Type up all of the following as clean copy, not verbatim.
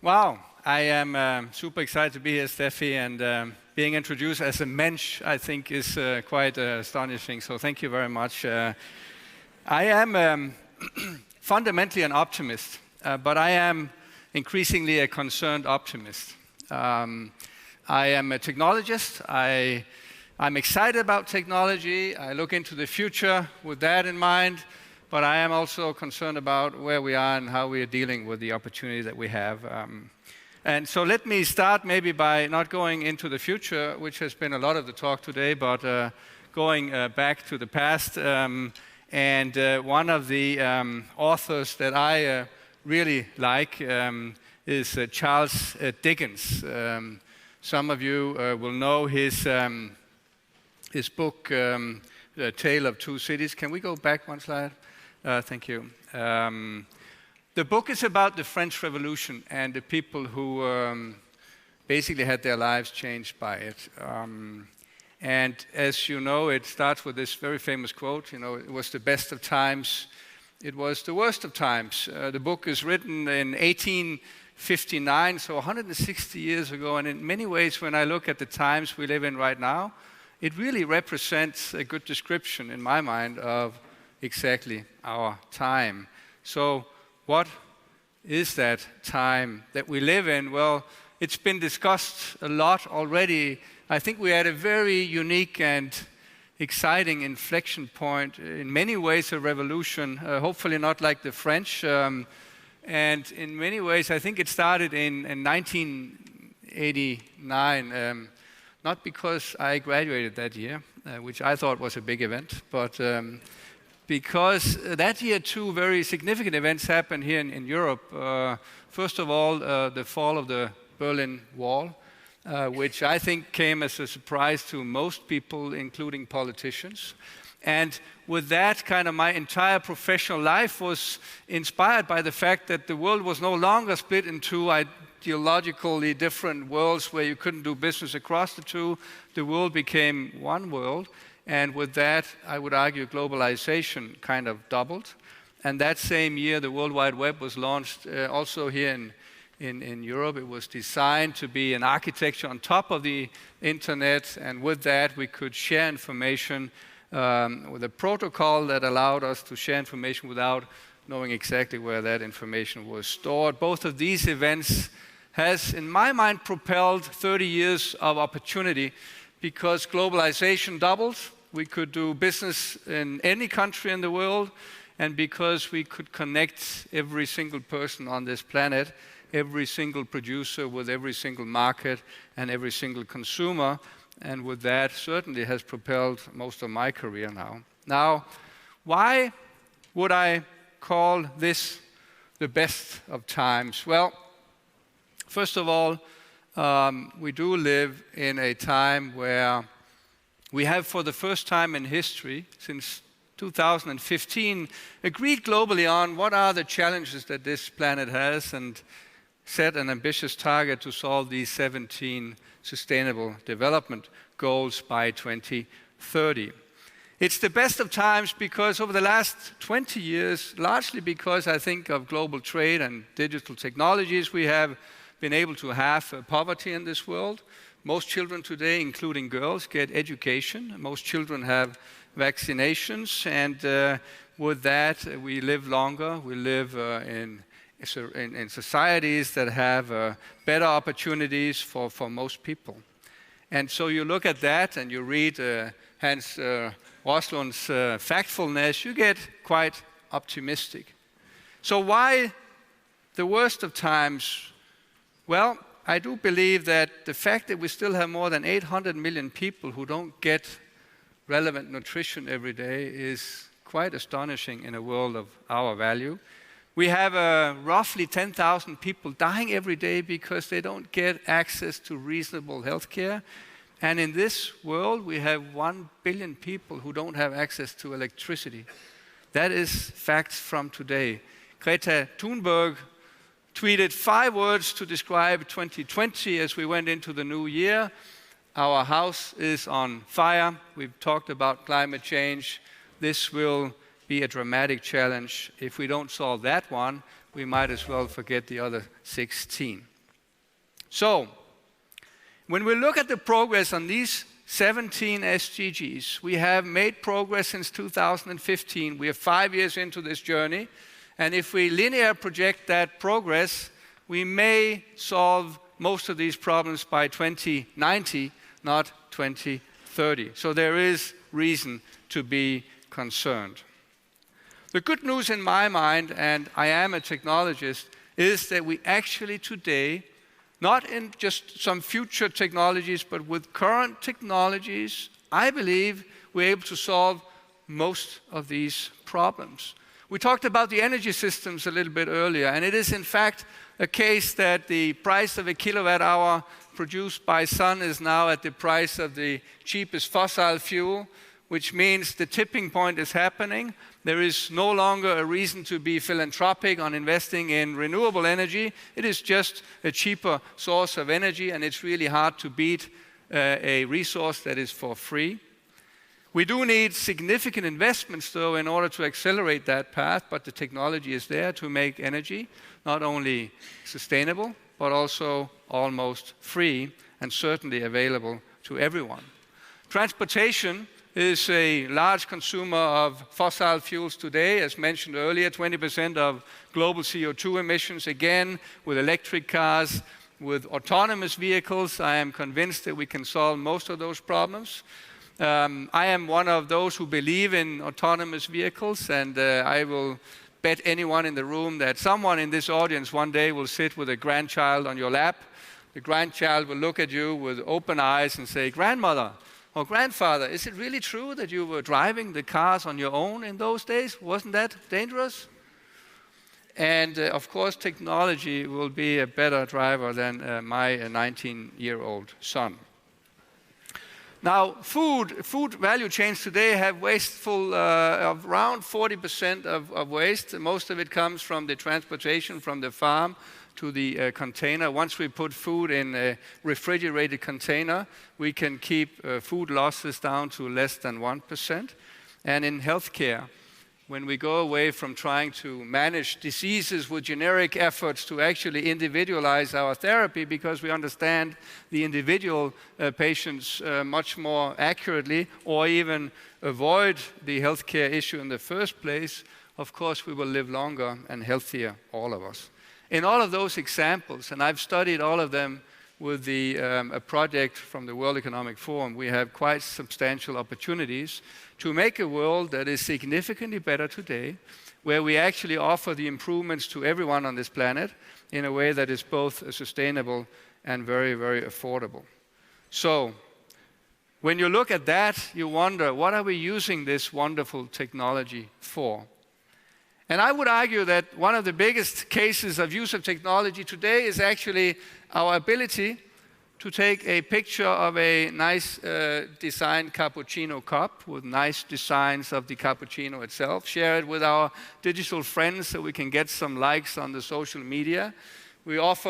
Wow, I am super excited to be here, Steffi, and being introduced as a mensch, I think, is quite astonishing. So thank you very much. I am fundamentally an optimist, but I am increasingly a concerned optimist. I am a technologist. I'm excited about technology. I look into the future with that in mind, but I am also concerned about where we are and how we are dealing with the opportunity that we have. And so let me start maybe by not going into the future, which has been a lot of the talk today, but going back to the past. And one of the authors that I really like is Charles Dickens. Some of you will know his book, The Tale of Two Cities. Can we go back one slide? Thank you. The book is about the French Revolution and the people who basically had their lives changed by it. And as you know, it starts with this very famous quote, it was the best of times, it was the worst of times. The book is written in 1859, so 160 years ago, and in many ways, when I look at the times we live in right now, it really represents a good description, in my mind, of exactly our time. So what is that time that we live in? Well, it's been discussed a lot already. I think we had a very unique and exciting inflection point, in many ways a revolution, hopefully not like the French. And in many ways, I think it started in 1989, not because I graduated that year, which I thought was a big event, but because that year two very significant events happened here in Europe. First of all, the fall of the Berlin Wall, which I think came as a surprise to most people, including politicians. And with that, kind of my entire professional life was inspired by the fact that the world was no longer split into ideologically different worlds where you couldn't do business across the two. The world became one world. And with that, I would argue globalization kind of doubled. And that same year, the World Wide Web was launched also here in Europe. It was designed to be an architecture on top of the internet. And with that, we could share information with a protocol that allowed us to share information without knowing exactly where that information was stored. Both of these events has, in my mind, propelled 30 years of opportunity because globalization doubled. We could do business in any country in the world, and because we could connect every single person on this planet, every single producer with every single market and every single consumer, and with that certainly has propelled most of my career now. Now, why would I call this the best of times? Well, first of all, we do live in a time where we have, for the first time in history, since 2015, agreed globally on what are the challenges that this planet has and set an ambitious target to solve these 17 Sustainable Development Goals by 2030. It's the best of times because over the last 20 years, largely because I think of global trade and digital technologies, we have been able to halve poverty in this world. Most children today, including girls, get education. Most children have vaccinations, and with that, we live longer. We live in societies that have better opportunities for most people. And so you look at that and you read Hans Roslund's Factfulness, you get quite optimistic. So why the worst of times? Well, I do believe that the fact that we still have more than 800 million people who don't get relevant nutrition every day is quite astonishing in a world of our value. We have roughly 10,000 people dying every day because they don't get access to reasonable health care. And in this world, we have 1 billion people who don't have access to electricity. That is facts from today. Greta Thunberg tweeted 5 words to describe 2020 as we went into the new year. Our house is on fire. We've talked about climate change. This will be a dramatic challenge. If we don't solve that one, we might as well forget the other 16. So, when we look at the progress on these 17 SDGs, we have made progress since 2015. We are 5 years into this journey. And if we linear project that progress, we may solve most of these problems by 2090, not 2030. So there is reason to be concerned. The good news in my mind, and I am a technologist, is that we actually today, not in just some future technologies, but with current technologies, I believe we're able to solve most of these problems. We talked about the energy systems a little bit earlier, and it is in fact a case that the price of a kilowatt hour produced by sun is now at the price of the cheapest fossil fuel, which means the tipping point is happening. There is no longer a reason to be philanthropic on investing in renewable energy. It is just a cheaper source of energy, and it's really hard to beat a resource that is for free. We do need significant investments, though, in order to accelerate that path, but the technology is there to make energy not only sustainable, but also almost free and certainly available to everyone. Transportation is a large consumer of fossil fuels today. As mentioned earlier, 20% of global CO2 emissions. Again, with electric cars, with autonomous vehicles, I am convinced that we can solve most of those problems. I am one of those who believe in autonomous vehicles, and I will bet anyone in the room that someone in this audience one day will sit with a grandchild on your lap. The grandchild will look at you with open eyes and say, "Grandmother or grandfather, is it really true that you were driving the cars on your own in those days? Wasn't that dangerous?" And of course, technology will be a better driver than my 19-year-old son. Now, food value chains today have wasteful of around 40% of waste. Most of it comes from the transportation from the farm to the container. Once we put food in a refrigerated container, we can keep food losses down to less than 1%. And in healthcare, when we go away from trying to manage diseases with generic efforts to actually individualize our therapy because we understand the individual patients much more accurately, or even avoid the healthcare issue in the first place, of course we will live longer and healthier, all of us. In all of those examples, and I've studied all of them with a project from the World Economic Forum, we have quite substantial opportunities to make a world that is significantly better today, where we actually offer the improvements to everyone on this planet in a way that is both sustainable and very, very affordable. So, when you look at that, you wonder, what are we using this wonderful technology for? And I would argue that one of the biggest cases of use of technology today is actually our ability to take a picture of a nice designed cappuccino cup with nice designs of the cappuccino itself, share it with our digital friends so we can get some likes on the social media. We offer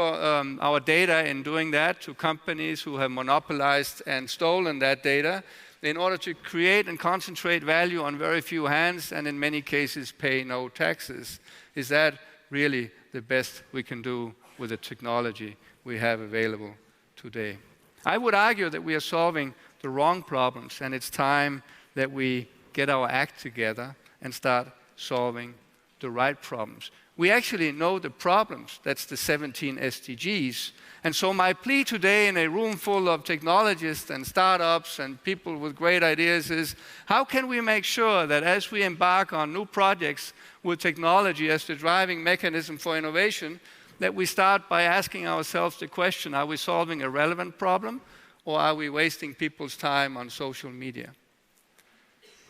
our data in doing that to companies who have monopolized and stolen that data in order to create and concentrate value on very few hands, and in many cases pay no taxes. Is that really the best we can do with the technology we have available today? I would argue that we are solving the wrong problems, and it's time that we get our act together and start solving the right problems. We actually know the problems. That's the 17 SDGs. And so my plea today in a room full of technologists and startups and people with great ideas is, how can we make sure that as we embark on new projects with technology as the driving mechanism for innovation, that we start by asking ourselves the question, are we solving a relevant problem, or are we wasting people's time on social media?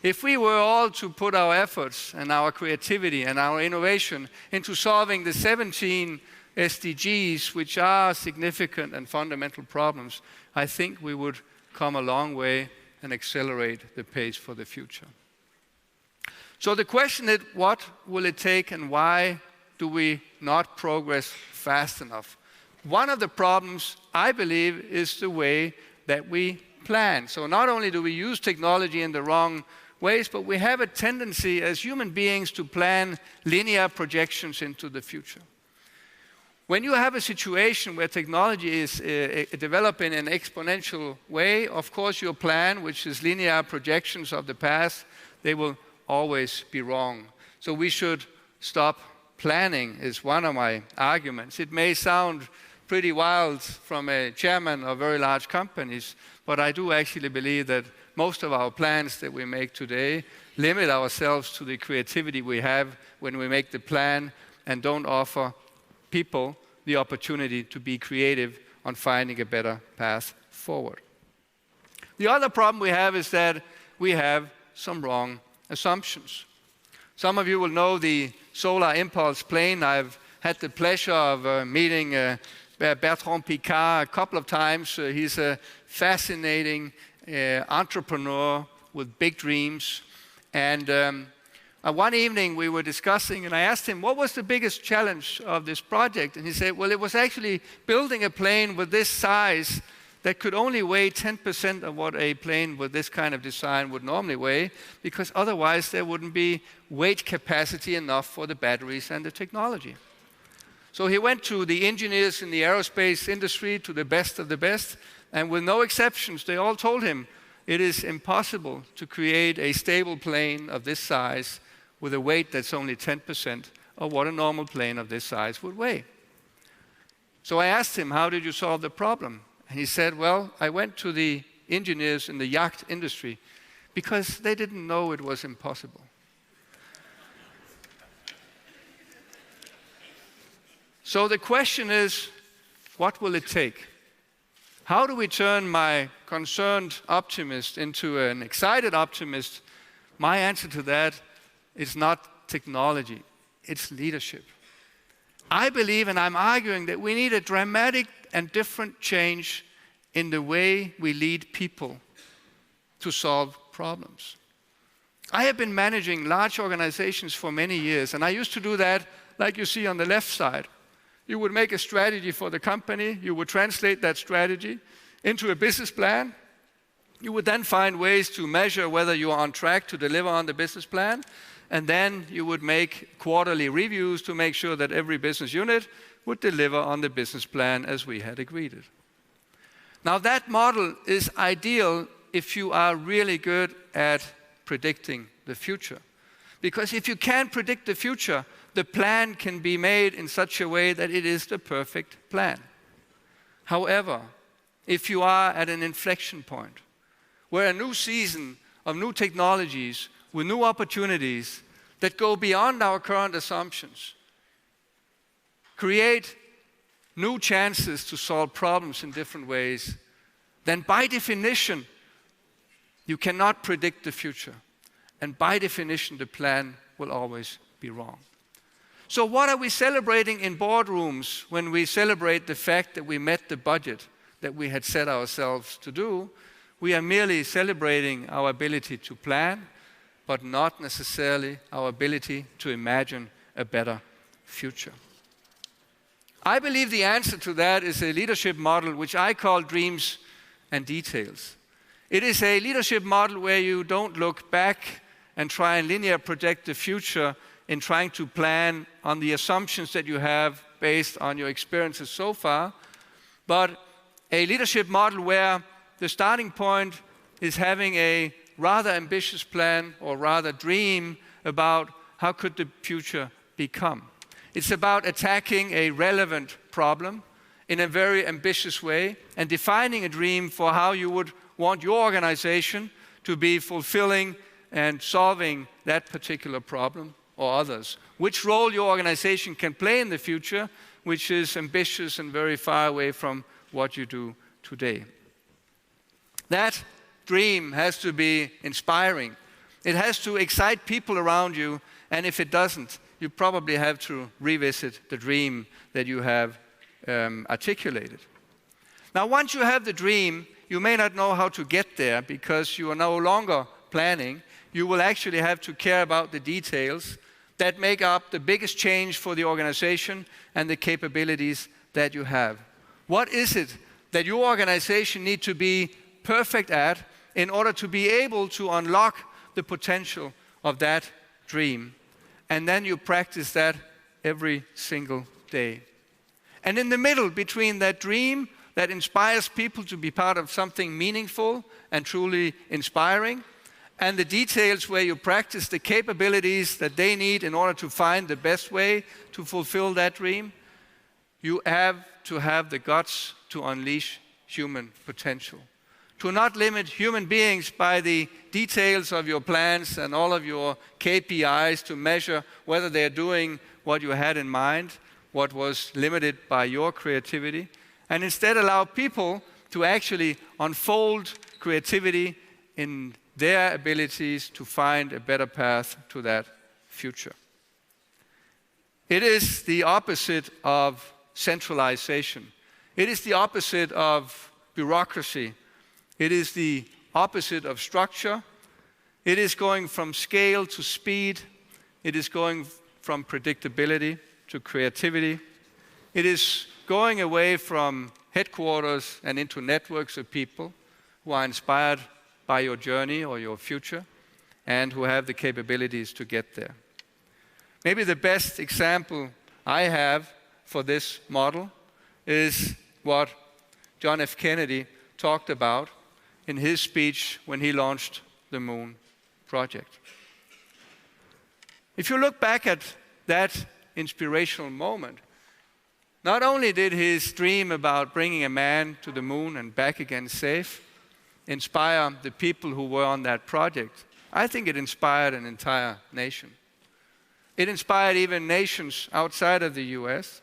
If we were all to put our efforts and our creativity and our innovation into solving the 17 SDGs, which are significant and fundamental problems, I think we would come a long way and accelerate the pace for the future. So the question is, what will it take and why do we not progress fast enough? One of the problems, I believe, is the way that we plan. So not only do we use technology in the wrong ways, but we have a tendency as human beings to plan linear projections into the future. When you have a situation where technology is developing in an exponential way, of course your plan, which is linear projections of the past, they will always be wrong. So we should stop planning, is one of my arguments. It may sound pretty wild from a chairman of very large companies, but I do actually believe that most of our plans that we make today limit ourselves to the creativity we have when we make the plan and don't offer people the opportunity to be creative on finding a better path forward. The other problem we have is that we have some wrong assumptions. Some of you will know the solar impulse plane. I've had the pleasure of meeting Bertrand Piccard a couple of times. He's a fascinating entrepreneur with big dreams. And one evening we were discussing, and I asked him, what was the biggest challenge of this project? And he said, well, it was actually building a plane with this size that could only weigh 10% of what a plane with this kind of design would normally weigh, because otherwise there wouldn't be weight capacity enough for the batteries and the technology. So he went to the engineers in the aerospace industry, to the best of the best, and with no exceptions, they all told him it is impossible to create a stable plane of this size with a weight that's only 10% of what a normal plane of this size would weigh. So I asked him, how did you solve the problem? And he said, well, I went to the engineers in the yacht industry because they didn't know it was impossible. So the question is, what will it take? How do we turn my concerned optimist into an excited optimist? My answer to that is not technology, it's leadership. I believe, and I'm arguing, that we need a dramatic and different change in the way we lead people to solve problems. I have been managing large organizations for many years, and I used to do that like you see on the left side. You would make a strategy for the company, you would translate that strategy into a business plan. You would then find ways to measure whether you are on track to deliver on the business plan, and then you would make quarterly reviews to make sure that every business unit would deliver on the business plan as we had agreed it. Now that model is ideal if you are really good at predicting the future. Because if you can predict the future, the plan can be made in such a way that it is the perfect plan. However, if you are at an inflection point where a new season of new technologies with new opportunities that go beyond our current assumptions create new chances to solve problems in different ways, then by definition, you cannot predict the future. And by definition, the plan will always be wrong. So what are we celebrating in boardrooms when we celebrate the fact that we met the budget that we had set ourselves to do? We are merely celebrating our ability to plan, but not necessarily our ability to imagine a better future. I believe the answer to that is a leadership model which I call dreams and details. It is a leadership model where you don't look back and try and linear project the future in trying to plan on the assumptions that you have based on your experiences so far, but a leadership model where the starting point is having a rather ambitious plan or rather dream about how could the future become. It's about attacking a relevant problem in a very ambitious way and defining a dream for how you would want your organization to be fulfilling and solving that particular problem or others. Which role your organization can play in the future, which is ambitious and very far away from what you do today. That dream has to be inspiring. It has to excite people around you, and if it doesn't, you probably have to revisit the dream that you have articulated. Now, once you have the dream, you may not know how to get there because you are no longer planning. You will actually have to care about the details that make up the biggest change for the organization and the capabilities that you have. What is it that your organization needs to be perfect at in order to be able to unlock the potential of that dream? And then you practice that every single day. And in the middle, between that dream that inspires people to be part of something meaningful and truly inspiring, and the details where you practice the capabilities that they need in order to find the best way to fulfill that dream, you have to have the guts to unleash human potential. To not limit human beings by the details of your plans and all of your KPIs to measure whether they're doing what you had in mind, what was limited by your creativity, and instead allow people to actually unfold creativity in their abilities to find a better path to that future. It is the opposite of centralization. It is the opposite of bureaucracy. It is the opposite of structure. It is going from scale to speed. It is going from predictability to creativity. It is going away from headquarters and into networks of people who are inspired by your journey or your future and who have the capabilities to get there. Maybe the best example I have for this model is what John F. Kennedy talked about in his speech when he launched the Moon Project. If you look back at that inspirational moment, not only did his dream about bringing a man to the moon and back again safe inspire the people who were on that project, I think it inspired an entire nation. It inspired even nations outside of the US.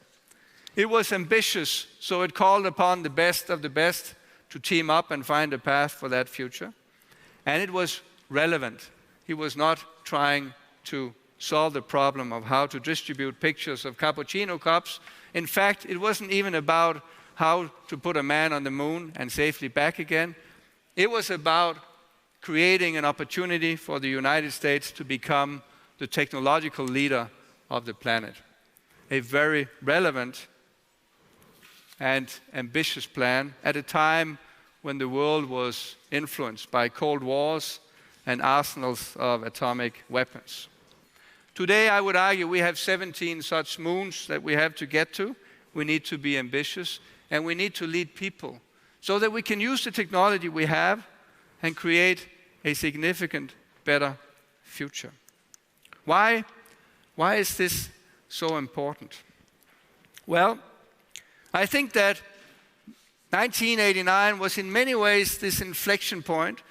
It was ambitious, so it called upon the best of the best to team up and find a path for that future. And it was relevant. He was not trying to solve the problem of how to distribute pictures of cappuccino cups. In fact, it wasn't even about how to put a man on the moon and safely back again. It was about creating an opportunity for the United States to become the technological leader of the planet. A very relevant and ambitious plan at a time when the world was influenced by Cold Wars and arsenals of atomic weapons. Today, I would argue we have 17 such moons that we have to get to. We need to be ambitious, and we need to lead people so that we can use the technology we have and create a significant better future. Why is this so important? Well, I think that 1989 was in many ways this inflection point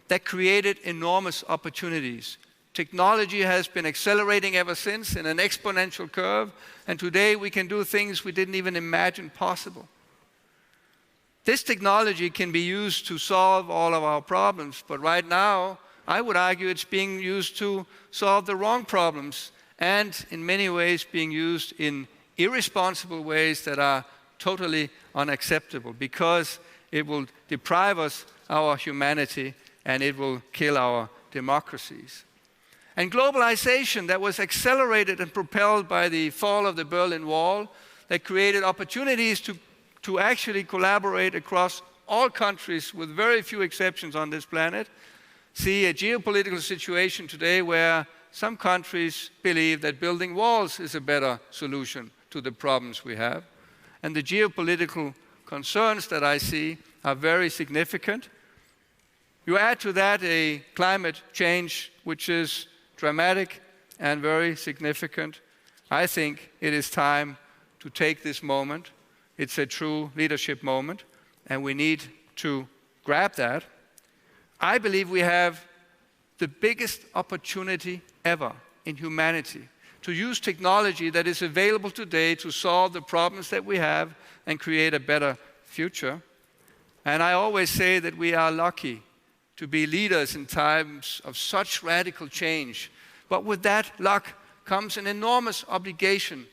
that created enormous opportunities. Technology has been accelerating ever since in an exponential curve, and today we can do things we didn't even imagine possible. This technology can be used to solve all of our problems, but right now, I would argue it's being used to solve the wrong problems, and in many ways being used in irresponsible ways that are totally unacceptable, because it will deprive us our humanity and it will kill our democracies. And globalization that was accelerated and propelled by the fall of the Berlin Wall, that created opportunities to actually collaborate across all countries with very few exceptions on this planet, see a geopolitical situation today where some countries believe that building walls is a better solution to the problems we have. And the geopolitical concerns that I see are very significant. You add to that a climate change which is dramatic and very significant. I think it is time to take this moment. It's a true leadership moment, and we need to grab that. I believe we have the biggest opportunity ever in humanity to use technology that is available today to solve the problems that we have and create a better future. And I always say that we are lucky to be leaders in times of such radical change. But with that luck comes an enormous obligation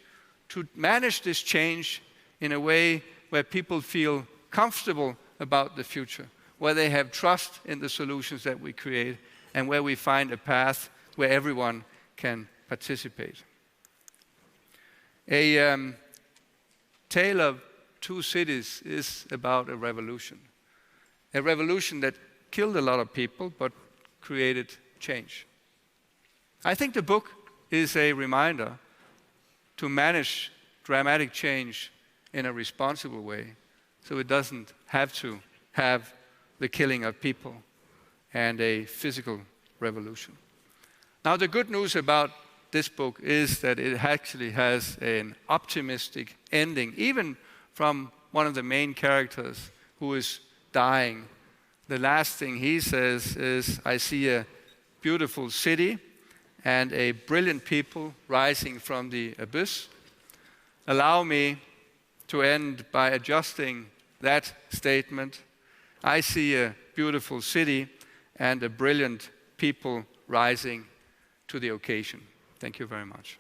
to manage this change in a way where people feel comfortable about the future, where they have trust in the solutions that we create, and where we find a path where everyone can participate. A Tale of Two Cities is about a revolution that killed a lot of people but created change. I think the book is a reminder to manage dramatic change in a responsible way, so it doesn't have to have the killing of people and a physical revolution. Now, the good news about this book is that it actually has an optimistic ending, even from one of the main characters who is dying. The last thing he says is, I see a beautiful city and a brilliant people rising from the abyss. Allow me to end by adjusting that statement. I see a beautiful city and a brilliant people rising to the occasion. Thank you very much.